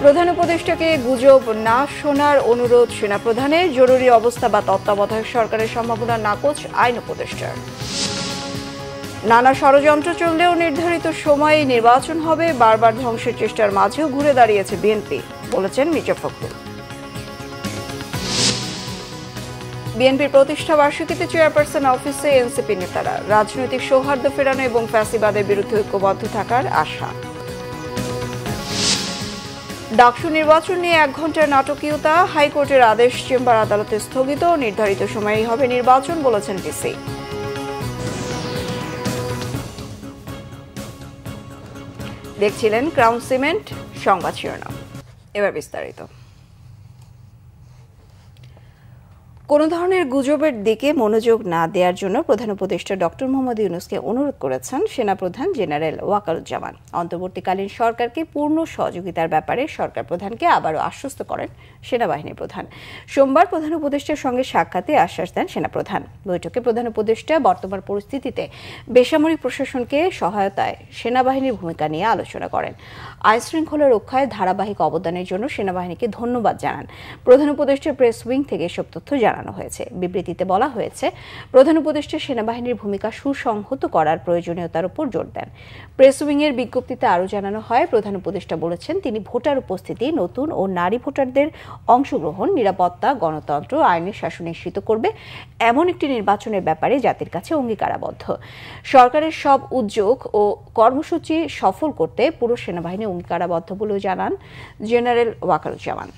প্রধান উপদেষ্টাকে গুজব না শোনার অনুরোধ সেনাপ্রধানের। জরুরি অবস্থা বা তত্ত্বাবধায়ক সরকারের সম্ভাবনা নাকচ আইন উপদেষ্টার। নানা ষড়যন্ত্র চললেও নির্ধারিত সময়ে নির্বাচন হবে, বারবার ধ্বংসের চেষ্টার মাঝেও ঘুরে দাঁড়িয়েছে বিএনপি, বলেছেন মির্জা ফখরুল। বিএনপির প্রতিষ্ঠা বার্ষিকীতে চেয়ারপারসন অফিসে এনসিপি নেতারা। রাজনৈতিক সৌহার্দ্য ফেরানো এবং ফ্যাসিবাদের বিরুদ্ধে ঐক্যবদ্ধ থাকার আশা। ডাকসু নির্বাচন নিয়ে 1 ঘণ্টার নাটকীয়তা। হাইকোর্টের আদেশ চেম্বার আদালতে স্থগিত। নির্ধারিত সময়েই হবে নির্বাচন, বলেছেন ডিসি। দেখছিলেন ক্রাউন সিমেন্ট সংবাদ শিরোনাম। এবার বিস্তারিত। কোনো ধরনের গুজবের দিকে মনোযোগ না দেওয়ার জন্য প্রধান উপদেষ্টা ডক্টর মোহাম্মদ ইউনূসকে অনুরোধ করেছেন সেনাপ্রধান জেনারেল ওয়াকারুজ্জামান। অন্তর্বর্তীকালীন সরকারকে পূর্ণ সহযোগিতার ব্যাপারে সরকার প্রধানকে আবারও আশ্বস্ত করেন সেনাবাহিনী প্রধান। সোমবার প্রধান উপদেষ্টার সঙ্গে সাক্ষাতে আশ্বাস দেন সেনাপ্রধান। বৈঠকে প্রধান উপদেষ্টা বর্তমান পরিস্থিতিতে বেসামরিক প্রশাসনকে সহায়তায় সেনাবাহিনীর ভূমিকা নিয়ে আলোচনা করেন। আইনশৃঙ্খলা রক্ষায় ধারাবাহিক অবদানের জন্য সেনাবাহিনীকে ধন্যবাদ জানান। প্রধান উপদেষ্টার প্রেস উইং থেকে এসব তথ্য জানানো হয়েছে। বিবৃতিতে বলা হয়েছে, প্রধান উপদেষ্টা সেনাবাহিনীর ভূমিকা সুসংহত করার প্রয়োজনীয়তার উপর জোর দেন। প্রেস উইং এর বিজ্ঞপ্তিতে আরও জানানো হয়, প্রধান উপদেষ্টা বলেছেন তিনি ভোটার উপস্থিতি, নতুন ও নারী ভোটারদের অংশগ্রহণ, নিরাপত্তা, গণতন্ত্র, আইনের শাসন নিশ্চিত করবে এমন একটি নির্বাচনের ব্যাপারে জাতির কাছে অঙ্গীকারাবদ্ধ। সরকারের সব উদ্যোগ ও কর্মসূচি সফল করতে পুরো সেনাবাহিনী অঙ্গীকারাবদ্ধ বলেও জানান জেনারেল ওয়াকারুজ্জামান।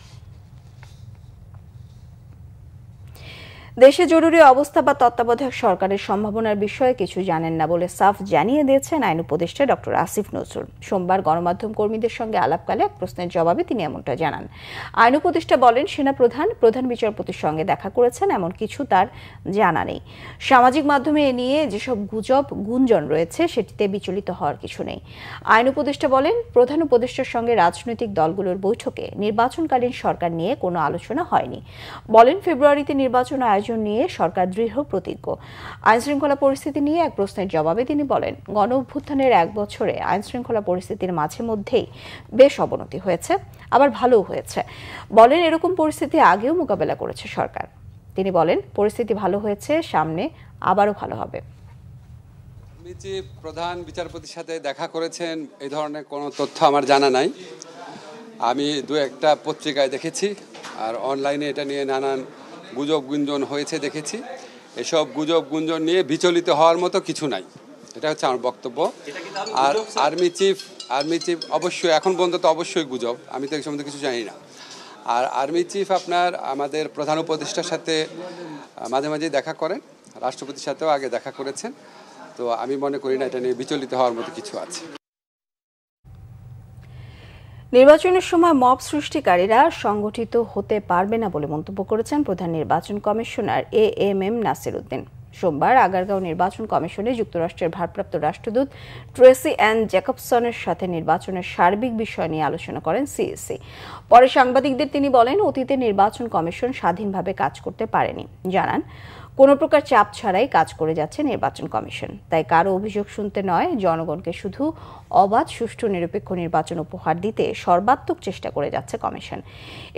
দেশে জরুরি অবস্থা বা তত্ত্বাবধায়ক সরকারের সম্ভাবনার বিষয়ে কিছু জানেন না বলে সাফ জানিয়ে দিয়েছেন আইন উপদেষ্টা ডক্টর আসিফ নজরুল। সোমবার গণমাধ্যম কর্মীদের সঙ্গে আলাপকালে এক প্রশ্নের জবাবে তিনি এমনটা জানান। আইন উপদেষ্টা বলেন, সেনাপ্রধান প্রধান বিচারপতির সঙ্গে দেখা করেছেন, এমন কিছু তার জানা নেই। সামাজিক মাধ্যমে এ নিয়ে যেসব গুজব গুঞ্জন রয়েছে সেটিতে বিচলিত হওয়ার কিছু নেই। আইন উপদেষ্টা বলেন, প্রধান উপদেষ্টার সঙ্গে রাজনৈতিক দলগুলোর বৈঠকে নির্বাচনকালীন সরকার নিয়ে কোনো আলোচনা হয়নি। বলেন, ফেব্রুয়ারিতে নির্বাচন নিয়ে সরকার দৃঢ় প্রতিজ্ঞ। আইনশৃঙ্খলা পরিস্থিতি নিয়ে এক প্রশ্নের জবাবে তিনি বলেন, গণ অভ্যুত্থানের 1 বছরে আইনশৃঙ্খলা পরিস্থিতির মাঝে মধ্যেই বেশ অবনতি হয়েছে, আবার ভালোও হয়েছে। বলেন, এরকম পরিস্থিতি আগেও মোকাবেলা করেছে সরকার। তিনি বলেন, পরিস্থিতি ভালো হয়েছে, সামনে আবারও ভালো হবে। প্রধান বিচারপতির সাথে দেখা করেছেন এই ধরনের কোনো তথ্য আমার জানা নাই। আমি 2-1টা পত্রিকায় দেখেছি, আর অনলাইনে এটা নিয়ে নানান গুজব গুঞ্জন হয়েছে দেখেছি। এসব গুজব গুঞ্জন নিয়ে বিচলিত হওয়ার মতো কিছু নাই, এটা হচ্ছে আমার বক্তব্য। আর আর্মি চিফ অবশ্যই এখন পর্যন্ত তো অবশ্যই গুজব, আমি তো এই সম্বন্ধে কিছু জানি না। আর আর্মি চিফ আপনার আমাদের প্রধান উপদেষ্টার সাথে মাঝে মাঝেই দেখা করেন, রাষ্ট্রপতির সাথেও আগে দেখা করেছেন। তো আমি মনে করি না এটা নিয়ে বিচলিত হওয়ার মতো কিছু আছে। নির্বাচনের সময় মব সৃষ্টিকারীরা সংগঠিত হতে পারবে না বলে মন্তব্য করেছেন প্রধান নির্বাচন কমিশনার AMM নাসির উদ্দিন। সোমবার আগারগাঁও নির্বাচন কমিশনে যুক্তরাষ্ট্রের ভারপ্রাপ্ত রাষ্ট্রদূত ট্রেসি অ্যান জ্যাকবসনের সাথে নির্বাচনের সার্বিক বিষয় নিয়ে আলোচনা করেন CAC। পরে সাংবাদিকদের তিনি বলেন, অতীতে নির্বাচন কমিশন স্বাধীনভাবে কাজ করতে পারেনি। জানান, কোনো প্রকার চাপ ছাড়াই কাজ করে যাচ্ছে নির্বাচন কমিশন। তাই কারো অভিযোগ শুনতে নয়, জনগণকে শুধু অবাধ, সুষ্ঠু, নিরপেক্ষ নির্বাচন উপহার দিতে সর্বাত্মক চেষ্টা করে যাচ্ছে কমিশন।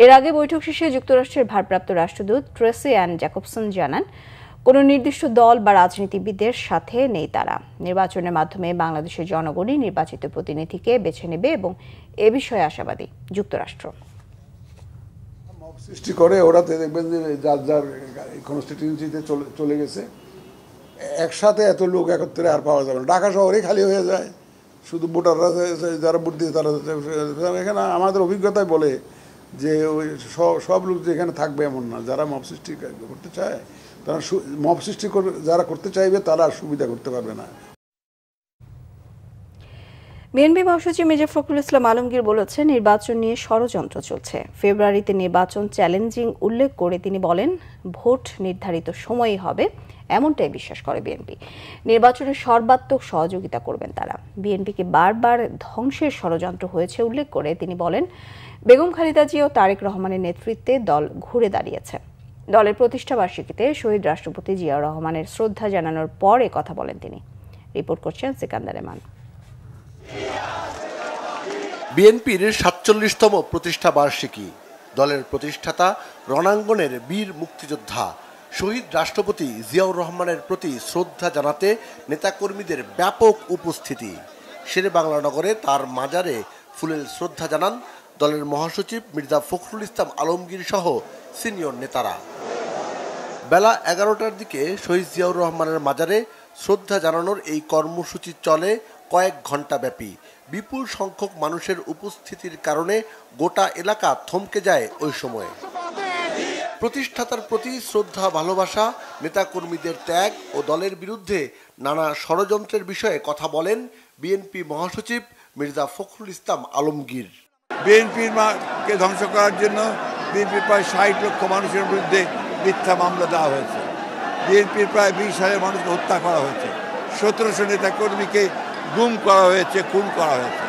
এর আগে বৈঠক শেষে যুক্তরাষ্ট্রের ভারপ্রাপ্ত রাষ্ট্রদূত ট্রেসি অ্যান জ্যাকবসন জানান, কোনো নির্দিষ্ট দল বা রাজনীতিবিদদের সাথে নেই তারা। নির্বাচনের মাধ্যমে বাংলাদেশের জনগণই নির্বাচিত প্রতিনিধিকে বেছে নেবে এবং এ বিষয়ে আশাবাদী যুক্তরাষ্ট্র। সৃষ্টি করে ওরা দেখবেন যে যার যার কনস্টিটিউয়েন্সিতে চলে গেছে, একসাথে এত লোক একত্রে আর পাওয়া যাবে না। ঢাকা শহরে খালি হয়ে যায়, শুধু ভোটাররা যারা ভোট দিয়ে তারা। এখানে আমাদের অভিজ্ঞতায় বলে যে ওই সব লোক যে এখানে থাকবে এমন না। যারা মব সৃষ্টি করতে চায়, তারা মব সৃষ্টি যারা করতে চাইবে তারা সুবিধা করতে পারবে না। বিএনপি মহাসচিব মির্জা ফখরুল ইসলাম আলমগীর বলেছেন, নির্বাচন নিয়ে ষড়যন্ত্র চলছে। ফেব্রুয়ারিতে নির্বাচন চ্যালেঞ্জিং উল্লেখ করে তিনি বলেন, ভোট নির্ধারিত সময়ই হবে, এমনটাই বিশ্বাস করে বিএনপি। নির্বাচনে সর্বাত্মক সহযোগিতা করবেন তারা। বিএনপিকে বারবার ধ্বংসের ষড়যন্ত্র হয়েছে উল্লেখ করে তিনি বলেন, বেগম খালেদা জিয়া ও তারেক রহমানের নেতৃত্বে দল ঘুরে দাঁড়িয়েছে। দলের প্রতিষ্ঠা বার্ষিকীতে শহীদ রাষ্ট্রপতি জিয়াউর রহমানের শ্রদ্ধা জানানোর পর কথা বলেন তিনি। রিপোর্ট করছেন সিকান্দার রেমান। বিএনপির ৪৭তম প্রতিষ্ঠা বার্ষিকী, দলের প্রতিষ্ঠাতা রণাঙ্গনের বীর মুক্তিযোদ্ধা শহীদ রাষ্ট্রপতি জিয়াউর রহমানের প্রতি শ্রদ্ধা জানাতে নেতাকর্মীদের ব্যাপক উপস্থিতি। শেরেবাংলা নগরে তার মাজারে ফুলেল শ্রদ্ধা জানান দলের মহাসচিব মির্জা ফখরুল ইসলাম আলমগীর সহ সিনিয়র নেতারা। বেলা ১১টার দিকে শহীদ জিয়াউর রহমানের মাজারে শ্রদ্ধা জানানোর এই কর্মসূচি চলে কয়েক ঘণ্টা ব্যাপী। বিপুল সংখ্যক মানুষের উপস্থিতির কারণে গোটা এলাকা থমকে যায় ওই সময়ে। প্রতিষ্ঠাতার প্রতি শ্রদ্ধা, ভালোবাসা, নেতাকর্মীদের ত্যাগ ও দলের বিরুদ্ধে নানা ষড়যন্ত্রের বিষয়ে কথা বলেন বিএনপি মহাসচিব মির্জা ফখরুল ইসলাম আলমগীর। বিএনপির কে ধ্বংস করার জন্য বিএনপির প্রায় ৬০ লক্ষ মানুষের বিরুদ্ধে মিথ্যা মামলা দেওয়া হয়েছে। বিএনপির প্রায় ২০,০০০ মানুষকে হত্যা করা হয়েছে। ১৭০০ নেতাকর্মীকে গুম করা হয়েছে, খুন করা হয়েছে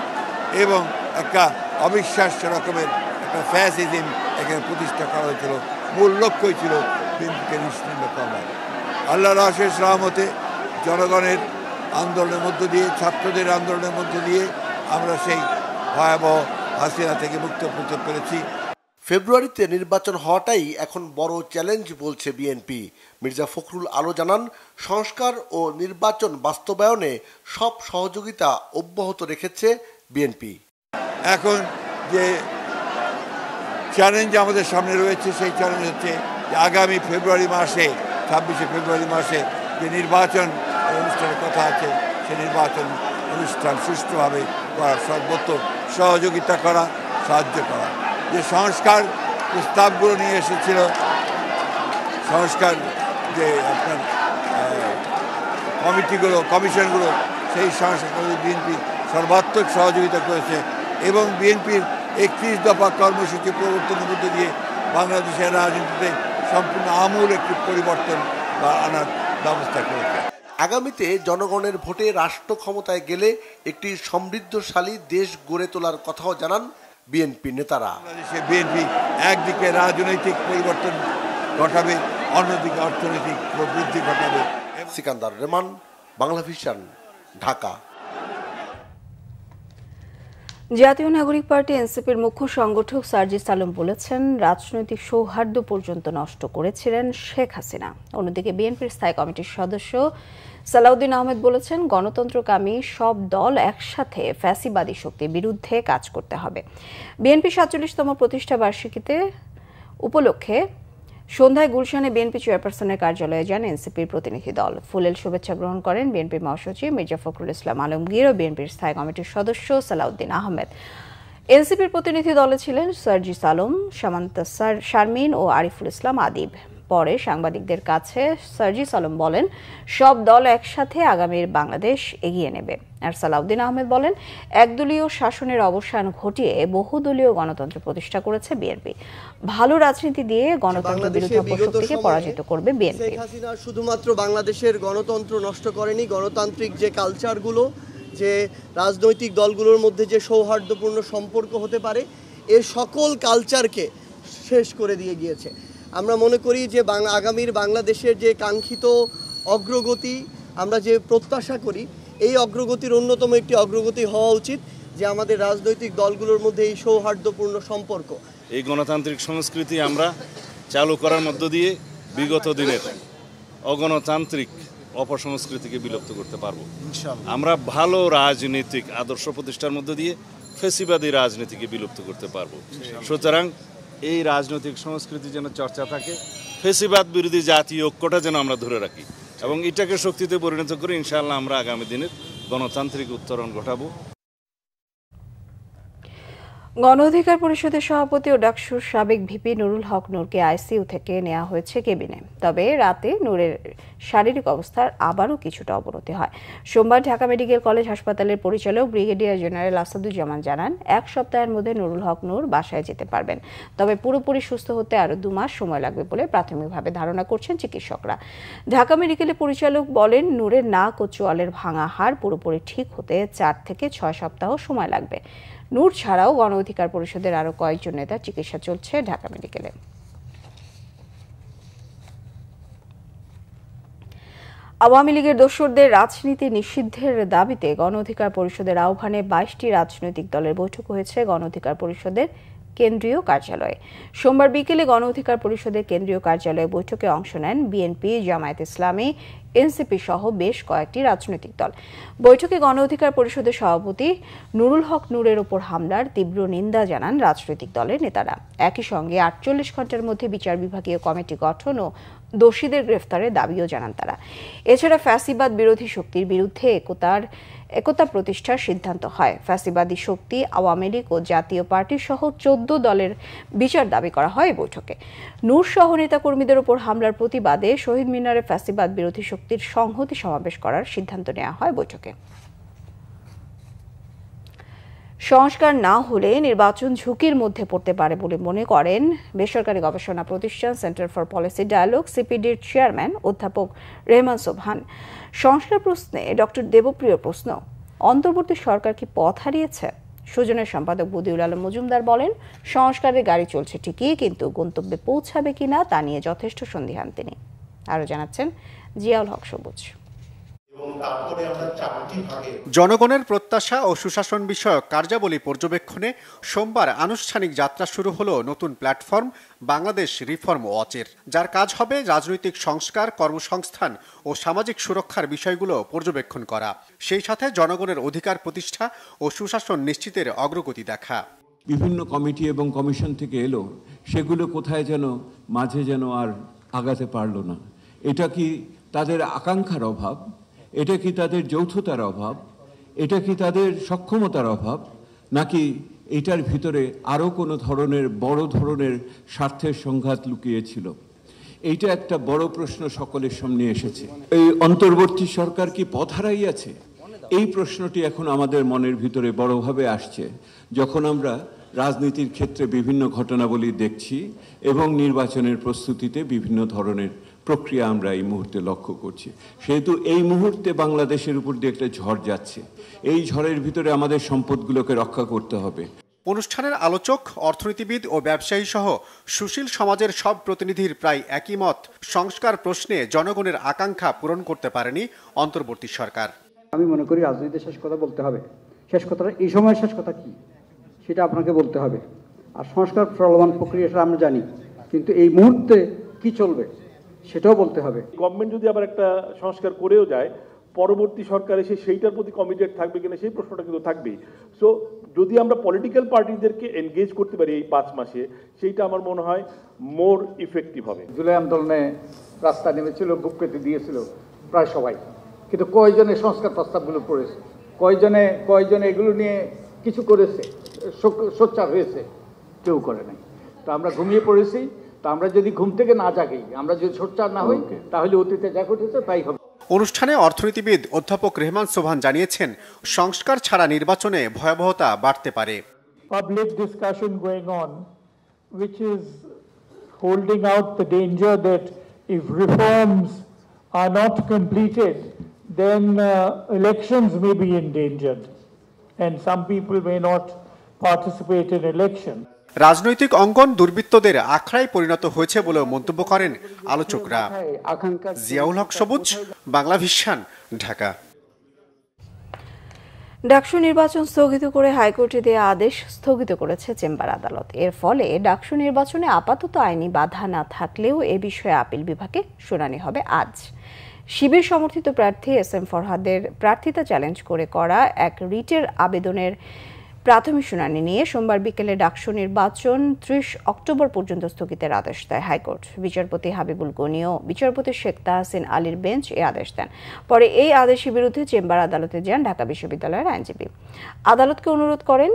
এবং একটা অবিশ্বাস্য রকমের একটা ফ্যাসিজম এখানে প্রতিষ্ঠা করা হয়েছিল। মূল লক্ষ্যই ছিল বিএনপিকে নিশ্চিহ্ন করা। আল্লাহর অশেষ রহমতে জনগণের আন্দোলনের মধ্য দিয়ে, ছাত্রদের আন্দোলনের মধ্য দিয়ে আমরা সেই ভয়াবহ হাসিনা থেকে মুক্ত করতে পেরেছি। ফেব্রুয়ারিতে নির্বাচন হওয়াটাই এখন বড় চ্যালেঞ্জ বলছে বিএনপি। মির্জা ফখরুল আরও জানান, সংস্কার ও নির্বাচন বাস্তবায়নে সব সহযোগিতা অব্যাহত রেখেছে বিএনপি। এখন যে চ্যালেঞ্জ আমাদের সামনে রয়েছে সেই চ্যালেঞ্জ হচ্ছে যে আগামী ফেব্রুয়ারি মাসে, ২৬শে ফেব্রুয়ারি মাসে যে নির্বাচন অনুষ্ঠানের কথা আছে, সেই নির্বাচন অনুষ্ঠান সুষ্ঠুভাবে করার সর্বোচ্চ সহযোগিতা করা, সাহায্য করা। যে সংস্কার প্রস্তাবগুলো নিয়ে এসেছিল, সংস্কার যে আপনার কমিটিগুলো, কমিশনগুলো, সেই সংস্কারগুলো বিএনপি সর্বাত্মক সহযোগিতা করেছে এবং বিএনপির ৩১ দফা কর্মসূচি প্রবর্তনের মধ্যে দিয়ে বাংলাদেশের রাজনীতিতে সম্পূর্ণ আমূল একটি পরিবর্তন আনার ব্যবস্থা করেছে। আগামীতে জনগণের ভোটে রাষ্ট্র ক্ষমতায় গেলে একটি সমৃদ্ধশালী দেশ গড়ে তোলার কথাও জানান বিএনপি নেতারা। বাংলাদেশে বিএনপি একদিকে রাজনৈতিক পরিবর্তন ঘটাবে, অন্যদিকে অর্থনৈতিক প্রবৃদ্ধি ঘটাবে। সিকান্দার রেমান, বাংলাভিশন, ঢাকা। জাতীয় নাগরিক পার্টি এনসিপির মুখ্য সংগঠক সার্জিস আলম বলেছেন, রাজনৈতিক সৌহার্দ্য পর্যন্ত নষ্ট করেছিলেন শেখ হাসিনা। অন্যদিকে বিএনপির স্থায়ী কমিটির সদস্য সালাউদ্দিন আহমেদ বলেছেন, গণতন্ত্রকামী সব দল একসাথে ফ্যাসিবাদী শক্তির বিরুদ্ধে কাজ করতে হবে। বিএনপি ৪৭তম প্রতিষ্ঠা বার্ষিকীতে উপলক্ষে সন্ধ্যায় গুলশানে বিএনপি চেয়ারপারসনের কার্যালয়ে যান এনসিপির প্রতিনিধি দল। ফুলেল শুভেচ্ছা গ্রহণ করেন বিএনপির মহাসচিব মির্জা ফখরুল ইসলাম আলমগীর ও বিএনপির স্থায়ী কমিটির সদস্য সালাউদ্দিন আহমেদ। এনসিপির প্রতিনিধি দলে ছিলেন সার্জিস আলম, সামান্তা শারমিন ও আরিফুল ইসলাম আদিব। পরে সাংবাদিকদের কাছে সার্জিস আলম বলেন, সব দল একসাথে আগামীর বাংলাদেশ এগিয়ে নেবে। আর সালাউদ্দিন আহমেদ বলেন, একদলীয় শাসনের অবসান ঘটিয়ে বহুদলীয় গণতন্ত্র প্রতিষ্ঠা করেছে বিএনপি। ভালো রাজনীতি দিয়ে গণতন্ত্র বিরোধী অপশক্তিকে পরাজিত করবে বিএনপি। শেখ হাসিনা শুধুমাত্র বাংলাদেশের গণতন্ত্র নষ্ট করেনি, গণতান্ত্রিক যে কালচারগুলো, যে রাজনৈতিক দলগুলোর মধ্যে যে সৌহার্দ্যপূর্ণ সম্পর্ক হতে পারে, এর সকল কালচারকে শেষ করে দিয়ে গিয়েছে। আমরা মনে করি যে আগামীর বাংলাদেশের যে কাঙ্ক্ষিত অগ্রগতি, আমরা যে প্রত্যাশা করি, এই অগ্রগতির অন্যতম একটি অগ্রগতি হওয়া উচিত যে আমাদের রাজনৈতিক দলগুলোর মধ্যে এই সৌহার্দ্যপূর্ণ সম্পর্ক। এই গণতান্ত্রিক সংস্কৃতি আমরা চালু করার মধ্য দিয়ে বিগত দিনের অগণতান্ত্রিক অপসংস্কৃতিকে বিলুপ্ত করতে পারবো। আমরা ভালো রাজনৈতিক আদর্শ প্রতিষ্ঠার মধ্য দিয়ে ফ্যাসিবাদী রাজনীতিকে বিলুপ্ত করতে পারবো। সুতরাং এই রাজনৈতিক সংস্কৃতি যেন চর্চা থাকে, ফ্যাসিবাদ বিরোধী জাতীয় ঐক্যটা যেন আমরা ধরে রাখি এবং এটাকে শক্তিতে পরিণত করে ইনশাআল্লাহ আমরা আগামী দিনের গণতান্ত্রিক উত্তরণ ঘটাবো। গণ অধিকার পরিষদের সভাপতি ও ডাকসুর সাবেক ভিপি নুরুল হক নূরকে আইসিইউ থেকে নেওয়া হয়েছে কেবিনে। তবে রাতে নূরের শারীরিক অবস্থার আবারও কিছুটা অবনতি হয়। সোমবার ঢাকা মেডিকেল কলেজ হাসপাতালের পরিচালক ব্রিগেডিয়ার জেনারেল আসাদুজ্জামান জানান, ১ সপ্তাহের মধ্যে নুরুল হক নূর বাসায় যেতে পারবেন। তবে পুরোপুরি সুস্থ হতে আরও 2 মাস সময় লাগবে বলে প্রাথমিকভাবে ধারণা করছেন চিকিৎসকরা। ঢাকা মেডিকেলের পরিচালক বলেন, নূরের নাক ও চোয়ালের ভাঙা হাড় পুরোপুরি ঠিক হতে 4 থেকে 6 সপ্তাহ সময় লাগবে। নূর ছাড়াও গণ অধিকার পরিষদের আরও কয়েকজন নেতার চিকিৎসা চলছে ঢাকা মেডিকেলে। আওয়ামী লীগের দোসরদের রাজনীতি নিষিদ্ধের দাবিতে গণ অধিকার পরিষদের আহ্বানে 22টি রাজনৈতিক দলের বৈঠক হয়েছে গণ অধিকার পরিষদের কেন্দ্রীয় কার্যালয়ে। সোমবার বিকেলে গণ অধিকার পরিষদের কেন্দ্রীয় কার্যালয়ে বৈঠকে অংশ নেন বিএনপি, জামায়াত ইসলামী, এনসিপি সহ বেশ কয়েকটি রাজনৈতিক দল। বৈঠকে গণ অধিকার পরিষদের সভাপতি নুরুল হক নূরের ওপর হামলার তীব্র নিন্দা জানান রাজনৈতিক দলের নেতারা। একই সঙ্গে 48 ঘণ্টার মধ্যে বিচার বিভাগীয় কমিটি গঠন ও দোষীদের গ্রেফতারের দাবিও জানান তারা। এছাড়া ফ্যাসিবাদ বিরোধী শক্তির বিরুদ্ধে একতা প্রতিষ্ঠার সিদ্ধান্ত হয়। ফ্যাসিবাদী শক্তি, আওয়ামী লীগ ও জাতীয় পার্টি সহ 14 দলের বিচার দাবি করা হয় বৈঠকে। নূর সহ নেতাকর্মীদের ওপর হামলার প্রতিবাদে শহীদ মিনারে ফ্যাসিবাদ বিরোধী শক্তির সংহতি সমাবেশ করার সিদ্ধান্ত নেওয়া হয় বৈঠকে। সংস্কার না হলে নির্বাচন ঝুঁকির মধ্যে পড়তে পারে বলে মনে করেন বেসরকারি গবেষণা প্রতিষ্ঠান সেন্টার ফর পলিসি ডায়ালগ সিপিডির চেয়ারম্যান অধ্যাপক রেহমান সোবহান। সংস্কার প্রশ্নে ডক্টর দেবপ্রিয়র প্রশ্ন, অন্তর্বর্তী সরকার কি পথ হারিয়েছে? সুজনের সম্পাদক বদিউল আলম মজুমদার বলেন, সংস্কারের গাড়ি চলছে ঠিকই, কিন্তু গন্তব্যে পৌঁছাবে কিনা তা নিয়ে যথেষ্ট সন্দিহান তিনি। আরও জানাচ্ছেন জিয়াউল হক সবুজ। জনগণের প্রত্যাশা ও সুশাসন বিষয়ক কার্যাবলী পর্যবেক্ষণে সোমবার আনুষ্ঠানিক যাত্রা শুরু হলো নতুন প্ল্যাটফর্ম বাংলাদেশ রিফর্ম ওয়াচের, যার কাজ হবে রাজনৈতিক সংস্কার, কর্মসংস্থান ও সামাজিক সুরক্ষার বিষয়গুলো পর্যবেক্ষণ করা, সেই সাথে জনগণের অধিকার প্রতিষ্ঠা ও সুশাসন নিশ্চিতের অগ্রগতি দেখা। বিভিন্ন কমিটি এবং কমিশন থেকে এলো, সেগুলো কোথায় যেন মাঝে যেন আর আগাতে পারলো না। এটা কি তাদের আকাঙ্ক্ষার অভাব? এটা কি তাদের যৌথতার অভাব? এটা কি তাদের সক্ষমতার অভাব? নাকি এটার ভিতরে আরও কোনো বড় ধরনের স্বার্থের সংঘাত লুকিয়েছিল? এইটা একটা বড় প্রশ্ন সকলের সামনে এসেছে। এই অন্তর্বর্তী সরকার কি পথ হারাইয়াছে? এই প্রশ্নটি এখন আমাদের মনের ভিতরে বড়ভাবে আসছে যখন আমরা রাজনীতির ক্ষেত্রে বিভিন্ন ঘটনাবলী দেখছি এবং নির্বাচনের প্রস্তুতিতে বিভিন্ন ধরনের প্রক্রিয়া আমরা এই মুহূর্তে লক্ষ্য করছি। সেহেতু এই মুহূর্তে বাংলাদেশের উপর দিয়ে একটা ঝড় যাচ্ছে। এই ঝড়ের ভিতরে আমাদের সম্পদগুলোকে রক্ষা করতে হবে। অনুষ্ঠানের আলোচক, অর্থনীতিবিদ ও ব্যবসায়ী সহ সুশীল সমাজের সব প্রতিনিধির প্রায় একই মত, সংস্কার প্রশ্নে জনগণের আকাঙ্ক্ষা পূরণ করতে পারেনি অন্তর্বর্তী সরকার। আমি মনে করি রাজনীতির শেষ কথা বলতে হবে। শেষ কথাটা এই সময়ের শেষ কথা কি সেটা আপনাকে বলতে হবে। আর সংস্কার চলমান প্রক্রিয়াটা আমরা জানি, কিন্তু এই মুহূর্তে কি চলবে সেটাও বলতে হবে। গভর্নমেন্ট যদি আবার একটা সংস্কার করেও যায়, পরবর্তী সরকার এসে সেইটার প্রতি কমিটেড থাকবে কিনা সেই প্রশ্নটা কিন্তু থাকবেই। সো যদি আমরা পলিটিক্যাল পার্টিদেরকে এনগেজ করতে পারি এই 5 মাসে, সেইটা আমার মনে হয় মোর ইফেক্টিভ হবে। জুলাই আন্দোলনে রাস্তা নেমেছিল, বুক পেতে দিয়েছিল প্রায় সবাই, কিন্তু কয়জনে সংস্কার প্রস্তাবগুলো পড়েছে? কয়জনে এগুলো নিয়ে কিছু করেছে, সোচ্চার হয়েছে? কেউ করে নাই। তো আমরা ঘুমিয়ে পড়েছি। তো আমরা যদি ঘুম থেকে না জাগি, আমরা যদি সোচ্চার না হই, তাহলে অতীতে যা ঘটেছে তাই হবে। অনুষ্ঠানে অর্থনীতিবিদ অধ্যাপক রেহমান সোবহান জানিয়েছেন, সংস্কার ছাড়া নির্বাচনে ভয়াবহতা বাড়তে পারে। Public discussion going on which is holding out the danger that if reforms are not completed, then elections may be endangered and some people may not participate in election. রাজনৈতিক অঙ্গন দুর্বৃত্তদের আখড়ায় পরিণত হয়েছে বলে মন্তব্য করেন আলোচকরা। জিয়াউল হক সবুজ, বাংলাভিশন, ঢাকা। ডাকসু নির্বাচন স্থগিত করে হাইকোর্টে দেয়া আদেশ স্থগিত করেছে চেম্বার আদালত। এর ফলে ডাকসু নির্বাচনে আপাতত আইনি বাধা না থাকলেও এ বিষয়ে আপিল বিভাগে শুনানি হবে আজ। শিবির সমর্থিত প্রার্থী এস.এম. ফরহাদের প্রার্থিতা চ্যালেঞ্জ করে করা এক রিটের আবেদনের প্রাথমিক শুনানি নিয়ে সোমবার বিকেলে ডাকসু নির্বাচন 30 অক্টোবর পর্যন্ত স্থগিতের আদেশ দেয় হাইকোর্ট। বিচারপতি হাবিবুল গনি ও বিচারপতি শেখ তাহসিন আলীর বেঞ্চ এই আদেশ দেন। পরে এই আদেশের বিরুদ্ধে চেম্বার আদালতে যান ঢাকা বিশ্ববিদ্যালয়ের আইনজীবী। আদালতকে অনুরোধ করেন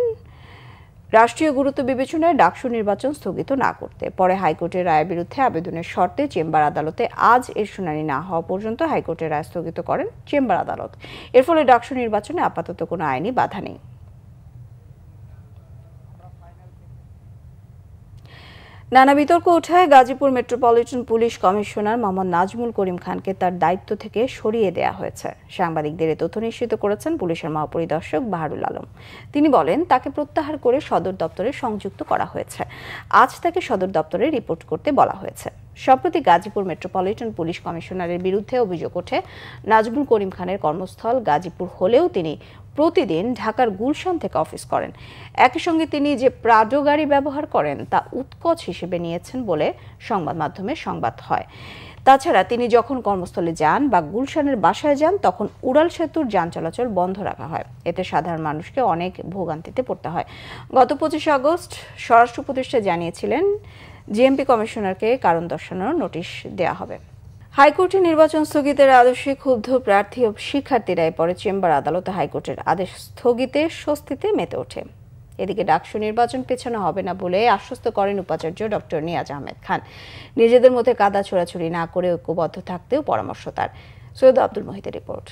রাষ্ট্রীয় গুরুত্ব বিবেচনায় ডাকসু নির্বাচন স্থগিত না করতে। পরে হাইকোর্টের রায়ের বিরুদ্ধে আবেদনের শর্তে চেম্বার আদালতে আজ এর শুনানি না হওয়া পর্যন্ত হাইকোর্টের রায় স্থগিত করেন চেম্বার আদালত। এর ফলে ডাকসু নির্বাচনে আপাতত কোনো আইনি বাধা নেই। নানা বিতর্ক ওঠায় Gazipur metropolitan police commissioner Mohammad Nazmul Karim খানকে তার দায়িত্ব থেকে সরিয়ে দেয়া হয়েছে। সাংবাদিকদের এ তথ্য নিশ্চিত করেছেন পুলিশের মহাপরিদর্শক বাহারুল আলম। তিনি বলেন, তাকে প্রত্যাহার করে সদর দপ্তরে সংযুক্ত করা হয়েছে। আজ তাকে সদর দপ্তরে রিপোর্ট করতে বলা হয়েছে। সম্প্রতি গাজীপুর মেট্রোপলিটন পুলিশ কমিশনারের বিরুদ্ধে অভিযোগ ওঠে নাজমুল করিম খানের কর্মস্থল গাজীপুর হলেও তিনি প্রতিদিন ঢাকার গুলশান থেকে অফিস করেন। একই সঙ্গে তিনি যে প্রাডো গাড়ি ব্যবহার করেন তা উৎকোচ হিসেবে নিয়েছেন বলে সংবাদ মাধ্যমে সংবাদ হয়। তাছাড়া তিনি যখন কর্মস্থলে যান বা গুলশানের বাসায় যান তখন উড়াল সেতুর যান চলাচল বন্ধ রাখা হয়। এতে সাধারণ মানুষকে অনেক ভোগান্তিতে পড়তে হয়। গত 25 আগস্ট স্বরাষ্ট্র উপদেষ্টা জানিয়েছিলেন জিএমপি কমিশনারকে কারণ দর্শানোর নোটিশ দেওয়া হবে। হাইকোর্টে নির্বাচন স্থগিতের আদেশে ক্ষুব্ধ প্রার্থী ও শিক্ষার্থীরা পরে চেম্বার আদালতে হাইকোর্টের আদেশ স্থগিতে স্বস্তিতে মেতে ওঠে। এদিকে ডাকসু নির্বাচন পেছানো হবে না বলে আশ্বস্ত করেন উপাচার্য ডক্টর নিয়াজ আহমেদ খান। নিজেদের মধ্যে কাদা ছোড়াছুড়ি না করে ঐক্যবদ্ধ থাকতেও পরামর্শ তার। সৈয়দ আব্দুল মহিদের রিপোর্ট।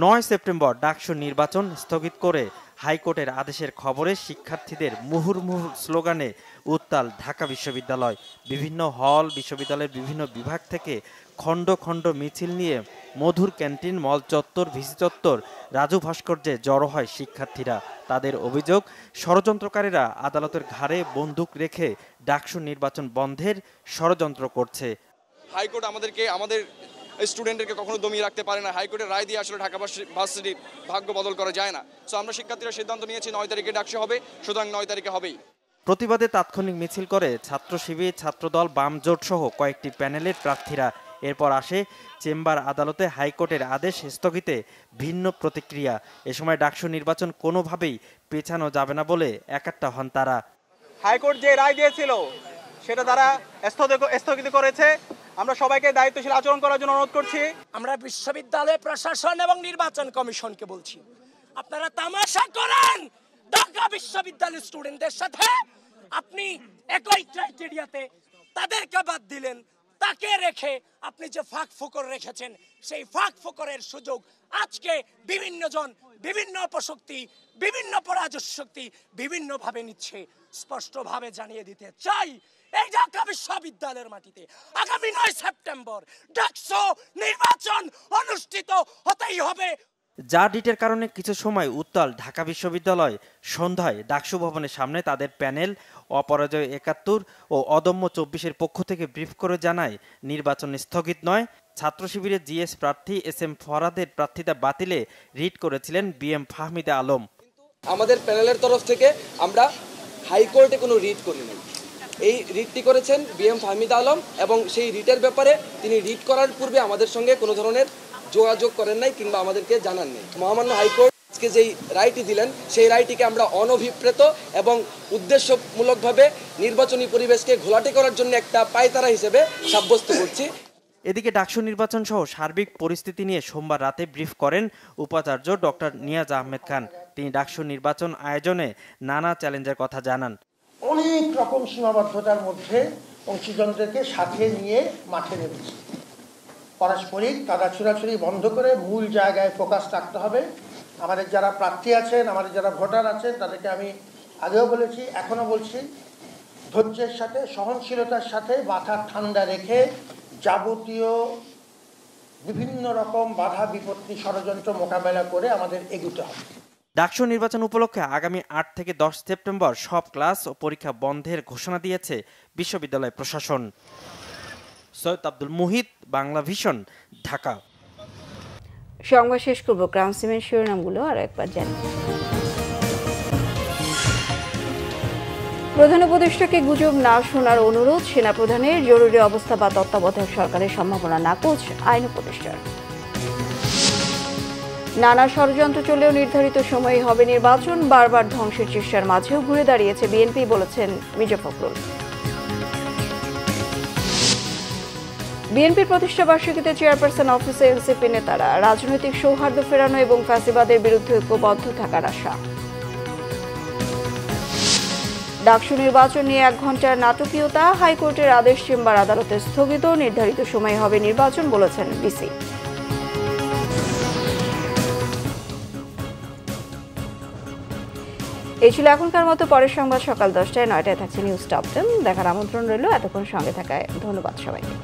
9 সেপ্টেম্বর ডাকসু নির্বাচন স্থগিত করে হাইকোর্টের আদেশের খবরে শিক্ষার্থীদের মুহুর্মুহু স্লোগানে উত্তাল ঢাকা বিশ্ববিদ্যালয়। বিভিন্ন হল, বিশ্ববিদ্যালয়ের বিভিন্ন বিভাগ থেকে খণ্ড খণ্ড মিছিল নিয়ে মধুর ক্যান্টিন, মল চত্বর, ভিসি চত্বর, রাজু ভাস্কর্যে জড়ো হয় শিক্ষার্থীরা। তাদের অভিযোগ, ষড়যন্ত্রকারীরা আদালতের ঘাড়ে বন্দুক রেখে ডাকসু নির্বাচন বন্ধের ষড়যন্ত্র করছে। হাইকোর্ট আমাদের স্টুডেন্টদেরকে কখনো দমিয়ে রাখতে পারে না। হাইকোর্টের রায় দিয়ে আসলে ঢাকা ভার্সিটির ভাগ্য বদল করা যায় না। সো আমরা শিক্ষার্থীরা সিদ্ধান্ত নিয়েছি 9 তারিখে ডাকসু হবে, সুতরাং 9 তারিখে হবেই। প্রতিবাদে তাৎক্ষণিক মিছিল করে ছাত্র শিবির, ছাত্রদল, বাম জোট সহ কয়েকটি প্যানেলের প্রার্থীরা। এরপর আসে চেম্বার আদালতে হাইকোর্টের আদেশ স্থগিতে ভিন্ন প্রতিক্রিয়া। এ সময় ডাকসু নির্বাচন কোনোভাবেই পেছানো যাবে না বলে একাট্টা হন তারা। হাইকোর্ট যে রায় দিয়েছিল সেটা তারা স্থগিত করেছে। আমরা সবাইকে দায়িত্বশীল আচরণ করার জন্য অনুরোধ করছি। আমরা বিশ্ববিদ্যালয় প্রশাসন এবং নির্বাচন কমিশনকে বলছি, আপনারা তামাশা করেন ঢাকা বিশ্ববিদ্যালয়ের স্টুডেন্টদের সাথে। আপনি একই ক্রাইটেরিয়াতে তাদেরকে বাদ দিলেন, তাকে রেখে আপনি যে ফাঁক ফোকর রেখেছেন সেই ফাঁক ফোকরের সুযোগ আজকে বিভিন্ন জন, বিভিন্ন অপশক্তি, বিভিন্ন পরাজয় শক্তি বিভিন্নভাবে নিচ্ছে। স্পষ্টভাবে জানিয়ে দিতে চাই, এই ঢাকা বিশ্ববিদ্যালয়ের মাটিতে আগামী 9 সেপ্টেম্বর ডাকসু নির্বাচন অনুষ্ঠিত হতেই হবে। যা ডিটের কারণে কিছু সময় উত্তাল ঢাকা বিশ্ববিদ্যালয়। সন্ধ্যায় ডাকসু ভবনের সামনে তাদের প্যানেল অপরাজয় 71 ও অদম্য 24-এর পক্ষ থেকে ব্রিফ করে জানায় নির্বাচন স্থগিত নয়। ছাত্র শিবিরের জিএস প্রার্থী SM ফরাদের প্রার্থিতা বাতিলে রিট করেছিলেন BM ফাহমিদা আলম। আমাদের প্যানেলের তরফ থেকে আমরা হাইকোর্টে কোনো রিট করি নাই। এই রিটটি করেছেন BM ফাহমিদা আলম এবং সেই রিটের ব্যাপারে তিনি রিট করার পূর্বে আমাদের সঙ্গে কোনো ধরনের যোগাযোগ করেন নাই কিংবা আমাদেরকে জানান নেই। মহামান্য হাইকোর্ট আজকে যেই রায়টি দিলেন সেই রায়টিকে আমরা অনভিপ্রেত এবং উদ্দেশ্যমূলকভাবে নির্বাচনী পরিবেশকে ঘোলাটে করার জন্য একটা পায়তারা হিসেবে সাব্যস্ত করছি। এদিকে ডাকসু নির্বাচন সহ সার্বিক পরিস্থিতি নিয়ে সোমবার রাতে ব্রিফ করেন উপাচার্য ডক্টর নিয়াজ আহমেদ খান। তিনি ডাকসু নির্বাচন আয়োজনে নানা চ্যালেঞ্জের কথা জানান। অনেক রকম সীমাবদ্ধতার মধ্যে অংশীজনদেরকে সাথে নিয়ে মাঠে নেমেছে। পারস্পরিক কাদা ছোড়াছুড়ি বন্ধ করে মূল জায়গায় ফোকাস রাখতে হবে। আমাদের যারা প্রার্থী আছেন, আমাদের যারা ভোটার আছেন, তাদেরকে আমি আগেও বলেছি, এখনও বলছি, ধৈর্যের সাথে, সহনশীলতার সাথে মাথা ঠান্ডা রেখে যাবতীয় বিভিন্ন রকম বাধা বিপত্তি ষড়যন্ত্র মোকাবেলা করে আমাদের এগোতে হবে। ডাকসু নির্বাচন উপলক্ষে আগামী 8 থেকে 10 সেপ্টেম্বর সব ক্লাস ও পরীক্ষা বন্ধের ঘোষণা দিয়েছে বিশ্ববিদ্যালয় প্রশাসন। সৈয়দ আব্দুল মুহিত, বাংলা ভিশন, ঢাকা। সংবাদ শেষ করব ক্রাউন সিমেন্ট শিরোনামগুলো আরো একবার জানি। প্রধান উপদেষ্টাকে গুজব না শোনার অনুরোধ সেনাপ্রধানের। জরুরি অবস্থা বা তত্ত্বাবধায়ক সরকারের সম্ভাবনা নাকচ আইন উপদেষ্টার। নানা ষড়যন্ত্র চলেও নির্ধারিত সময়ে হবে নির্বাচন। বারবার ধ্বংসের চেষ্টার মাঝেও ঘুরে দাঁড়িয়েছে বিএনপি, বলেছেন মির্জা ফখরুল। বিএনপির প্রতিষ্ঠা বার্ষিকীতে চেয়ারপারসন অফিসে এনসিপি নেতারা। রাজনৈতিক সৌহার্দ্য ফেরানো এবং ফ্যাসিবাদের বিরুদ্ধে ঐক্যবদ্ধ থাকার আশা। ডাকসু নির্বাচন নিয়ে 1 ঘণ্টার নাটকীয়তা। হাইকোর্টের আদেশ চেম্বার আদালতে স্থগিত। নির্ধারিত সময়ে হবে নির্বাচন, বলেছেন ডিসি। এই ছিল এখনকার মতো। পরের সংবাদ সকাল 10টায়, 9টায় থাকছে নিউজ টপ 10 দেখার আমন্ত্রণ রইল। এতক্ষণ সঙ্গে থাকায় ধন্যবাদ সবাইকে।